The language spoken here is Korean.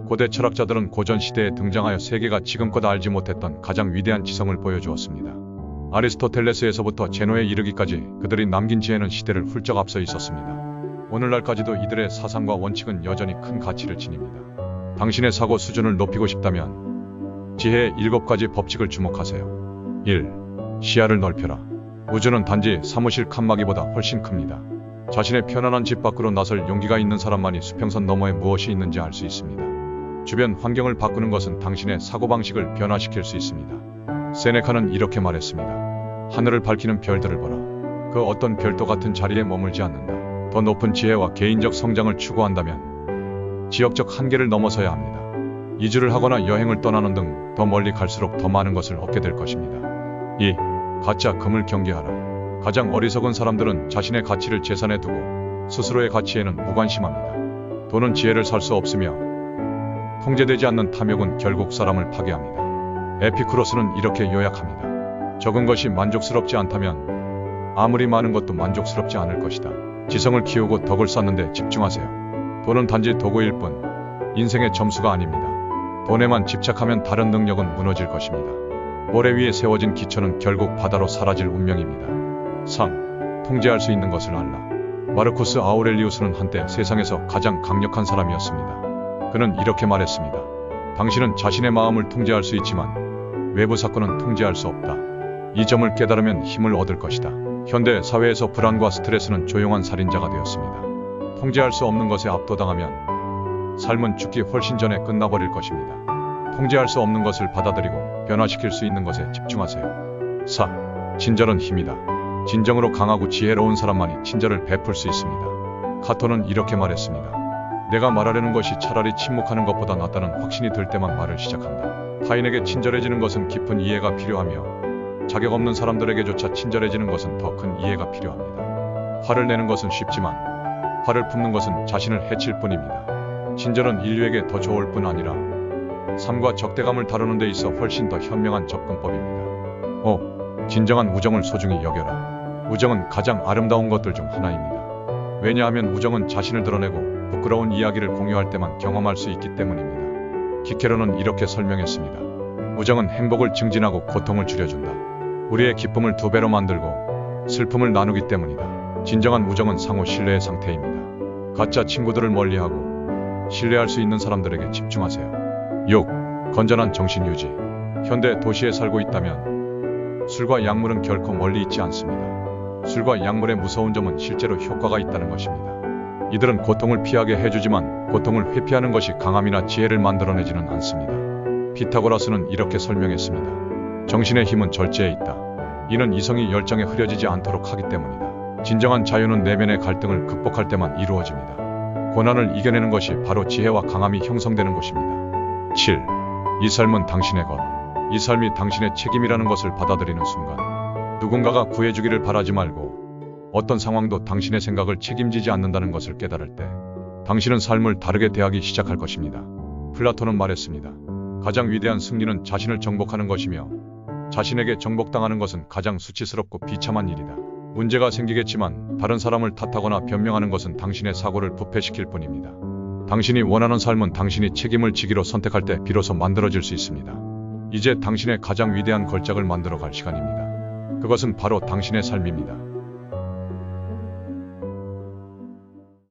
고대 철학자들은 고전 시대에 등장하여 세계가 지금껏 알지 못했던 가장 위대한 지성을 보여주었습니다. 아리스토텔레스에서부터 제노에 이르기까지 그들이 남긴 지혜는 시대를 훌쩍 앞서 있었습니다. 오늘날까지도 이들의 사상과 원칙은 여전히 큰 가치를 지닙니다. 당신의 사고 수준을 높이고 싶다면 지혜의 7가지 법칙을 주목하세요. 1. 시야를 넓혀라. 우주는 단지 사무실 칸막이보다 훨씬 큽니다. 자신의 편안한 집 밖으로 나설 용기가 있는 사람만이 수평선 너머에 무엇이 있는지 알 수 있습니다. 주변 환경을 바꾸는 것은 당신의 사고방식을 변화시킬 수 있습니다. 세네카는 이렇게 말했습니다. 하늘을 밝히는 별들을 보라. 그 어떤 별도 같은 자리에 머물지 않는다. 더 높은 지혜와 개인적 성장을 추구한다면 지역적 한계를 넘어서야 합니다. 이주를 하거나 여행을 떠나는 등 더 멀리 갈수록 더 많은 것을 얻게 될 것입니다. 2. 가짜 금을 경계하라. 가장 어리석은 사람들은 자신의 가치를 재산에 두고 스스로의 가치에는 무관심합니다. 돈은 지혜를 살 수 없으며 통제되지 않는 탐욕은 결국 사람을 파괴합니다. 에피쿠로스는 이렇게 요약합니다. 적은 것이 만족스럽지 않다면 아무리 많은 것도 만족스럽지 않을 것이다. 지성을 키우고 덕을 쌓는 데 집중하세요. 돈은 단지 도구일 뿐 인생의 점수가 아닙니다. 돈에만 집착하면 다른 능력은 무너질 것입니다. 모래 위에 세워진 기초는 결국 바다로 사라질 운명입니다. 3. 통제할 수 있는 것을 알라. 마르쿠스 아우렐리우스는 한때 세상에서 가장 강력한 사람이었습니다. 그는 이렇게 말했습니다. 당신은 자신의 마음을 통제할 수 있지만 외부 사건은 통제할 수 없다. 이 점을 깨달으면 힘을 얻을 것이다. 현대 사회에서 불안과 스트레스는 조용한 살인자가 되었습니다. 통제할 수 없는 것에 압도당하면 삶은 죽기 훨씬 전에 끝나버릴 것입니다. 통제할 수 없는 것을 받아들이고 변화시킬 수 있는 것에 집중하세요. 4. 친절은 힘이다. 진정으로 강하고 지혜로운 사람만이 친절을 베풀 수 있습니다. 카토는 이렇게 말했습니다. 내가 말하려는 것이 차라리 침묵하는 것보다 낫다는 확신이 들 때만 말을 시작한다. 타인에게 친절해지는 것은 깊은 이해가 필요하며 자격 없는 사람들에게조차 친절해지는 것은 더 큰 이해가 필요합니다. 화를 내는 것은 쉽지만 화를 품는 것은 자신을 해칠 뿐입니다. 친절은 인류에게 더 좋을 뿐 아니라 삶과 적대감을 다루는 데 있어 훨씬 더 현명한 접근법입니다. 5. 진정한 우정을 소중히 여겨라. 우정은 가장 아름다운 것들 중 하나입니다. 왜냐하면 우정은 자신을 드러내고 부끄러운 이야기를 공유할 때만 경험할 수 있기 때문입니다. 키케로는 이렇게 설명했습니다. 우정은 행복을 증진하고 고통을 줄여준다. 우리의 기쁨을 2배로 만들고 슬픔을 나누기 때문이다. 진정한 우정은 상호 신뢰의 상태입니다. 가짜 친구들을 멀리하고 신뢰할 수 있는 사람들에게 집중하세요. 6. 건전한 정신 유지. 현대 도시에 살고 있다면 술과 약물은 결코 멀리 있지 않습니다. 술과 약물의 무서운 점은 실제로 효과가 있다는 것입니다. 이들은 고통을 피하게 해주지만 고통을 회피하는 것이 강함이나 지혜를 만들어내지는 않습니다. 피타고라스는 이렇게 설명했습니다. 정신의 힘은 절제에 있다. 이는 이성이 열정에 흐려지지 않도록 하기 때문이다. 진정한 자유는 내면의 갈등을 극복할 때만 이루어집니다. 고난을 이겨내는 것이 바로 지혜와 강함이 형성되는 곳입니다. 7. 이 삶은 당신의 것. 이 삶이 당신의 책임이라는 것을 받아들이는 순간 누군가가 구해주기를 바라지 말고 어떤 상황도 당신의 생각을 책임지지 않는다는 것을 깨달을 때 당신은 삶을 다르게 대하기 시작할 것입니다. 플라톤은 말했습니다. 가장 위대한 승리는 자신을 정복하는 것이며 자신에게 정복당하는 것은 가장 수치스럽고 비참한 일이다. 문제가 생기겠지만 다른 사람을 탓하거나 변명하는 것은 당신의 사고를 부패시킬 뿐입니다. 당신이 원하는 삶은 당신이 책임을 지기로 선택할 때 비로소 만들어질 수 있습니다. 이제 당신의 가장 위대한 걸작을 만들어갈 시간입니다. 그것은 바로 당신의 삶입니다.